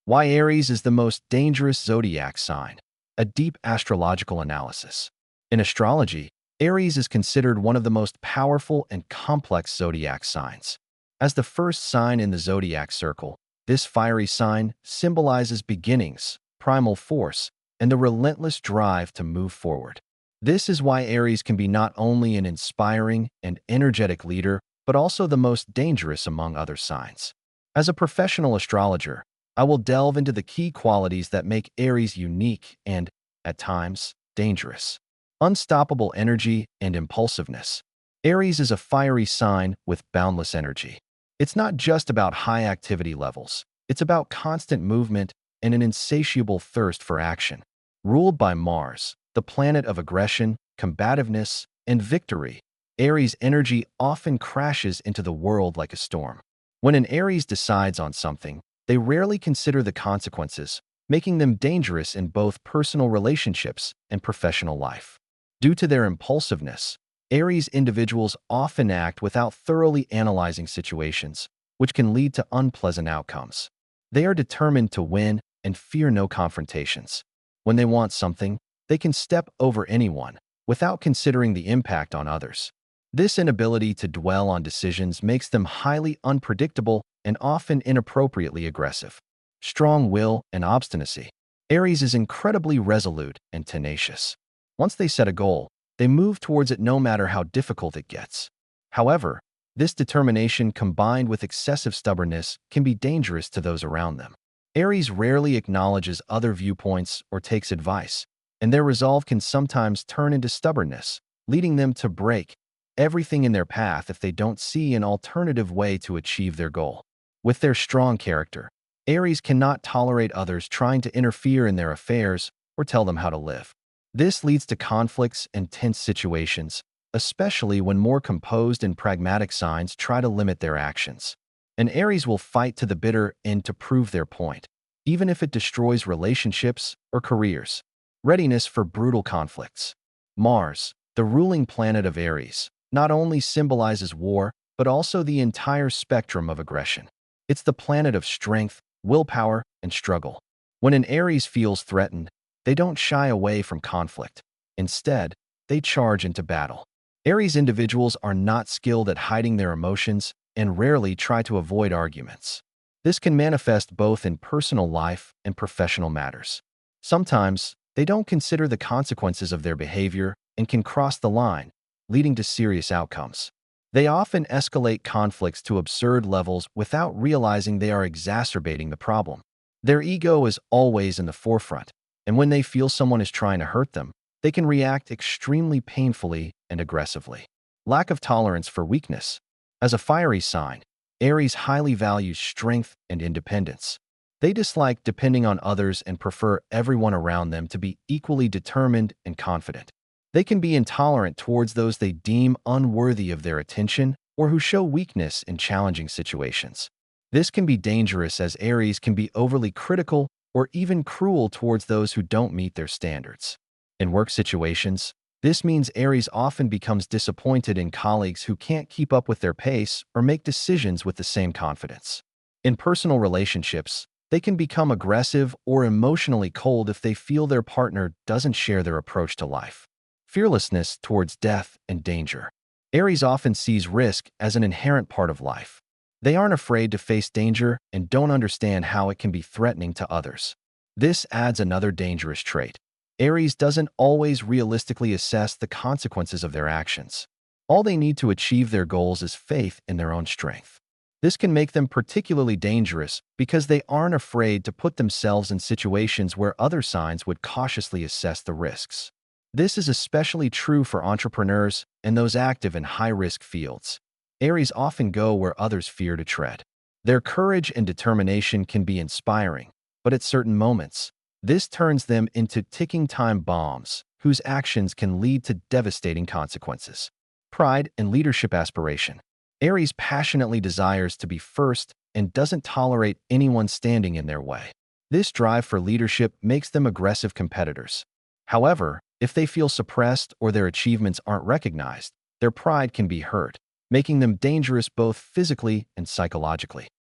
Why Aries is the most dangerous zodiac sign. A deep astrological analysis. In astrology, Aries is considered one of the most powerful and complex zodiac signs. As the first sign in the zodiac circle, this fiery sign symbolizes beginnings, primal force, and the relentless drive to move forward. This is why Aries can be not only an inspiring and energetic leader, but also the most dangerous among other signs. As a professional astrologer, I will delve into the key qualities that make Aries unique and, at times, dangerous. Unstoppable energy and impulsiveness. Aries is a fiery sign with boundless energy. It's not just about high activity levels. It's about constant movement and an insatiable thirst for action. Ruled by Mars, the planet of aggression, combativeness, and victory, Aries' energy often crashes into the world like a storm. When an Aries decides on something, they rarely consider the consequences, making them dangerous in both personal relationships and professional life. Due to their impulsiveness, Aries individuals often act without thoroughly analyzing situations, which can lead to unpleasant outcomes. They are determined to win and fear no confrontations. When they want something, they can step over anyone without considering the impact on others. This inability to dwell on decisions makes them highly unpredictable and often inappropriately aggressive. Strong will and obstinacy. Aries is incredibly resolute and tenacious. Once they set a goal, they move towards it no matter how difficult it gets. However, this determination combined with excessive stubbornness can be dangerous to those around them. Aries rarely acknowledges other viewpoints or takes advice, and their resolve can sometimes turn into stubbornness, leading them to break everything in their path if they don't see an alternative way to achieve their goal. With their strong character, Aries cannot tolerate others trying to interfere in their affairs or tell them how to live. This leads to conflicts and tense situations, especially when more composed and pragmatic signs try to limit their actions. An Aries will fight to the bitter end to prove their point, even if it destroys relationships or careers. Readiness for brutal conflicts. Mars, the ruling planet of Aries, not only symbolizes war, but also the entire spectrum of aggression. It's the planet of strength, willpower, and struggle. When an Aries feels threatened, they don't shy away from conflict. Instead, they charge into battle. Aries individuals are not skilled at hiding their emotions and rarely try to avoid arguments. This can manifest both in personal life and professional matters. Sometimes, they don't consider the consequences of their behavior and can cross the line, leading to serious outcomes. They often escalate conflicts to absurd levels without realizing they are exacerbating the problem. Their ego is always in the forefront, and when they feel someone is trying to hurt them, they can react extremely painfully and aggressively. Lack of tolerance for weakness. As a fiery sign, Aries highly values strength and independence. They dislike depending on others and prefer everyone around them to be equally determined and confident. They can be intolerant towards those they deem unworthy of their attention or who show weakness in challenging situations. This can be dangerous as Aries can be overly critical or even cruel towards those who don't meet their standards. In work situations, this means Aries often becomes disappointed in colleagues who can't keep up with their pace or make decisions with the same confidence. In personal relationships, they can become aggressive or emotionally cold if they feel their partner doesn't share their approach to life. Fearlessness towards death and danger. Aries often sees risk as an inherent part of life. They aren't afraid to face danger and don't understand how it can be threatening to others. This adds another dangerous trait. Aries doesn't always realistically assess the consequences of their actions. All they need to achieve their goals is faith in their own strength. This can make them particularly dangerous because they aren't afraid to put themselves in situations where other signs would cautiously assess the risks. This is especially true for entrepreneurs and those active in high-risk fields. Aries often go where others fear to tread. Their courage and determination can be inspiring, but at certain moments, this turns them into ticking time bombs whose actions can lead to devastating consequences. Pride and leadership aspiration. Aries passionately desires to be first and doesn't tolerate anyone standing in their way. This drive for leadership makes them aggressive competitors. However, if they feel suppressed or their achievements aren't recognized, their pride can be hurt, making them dangerous both physically and psychologically.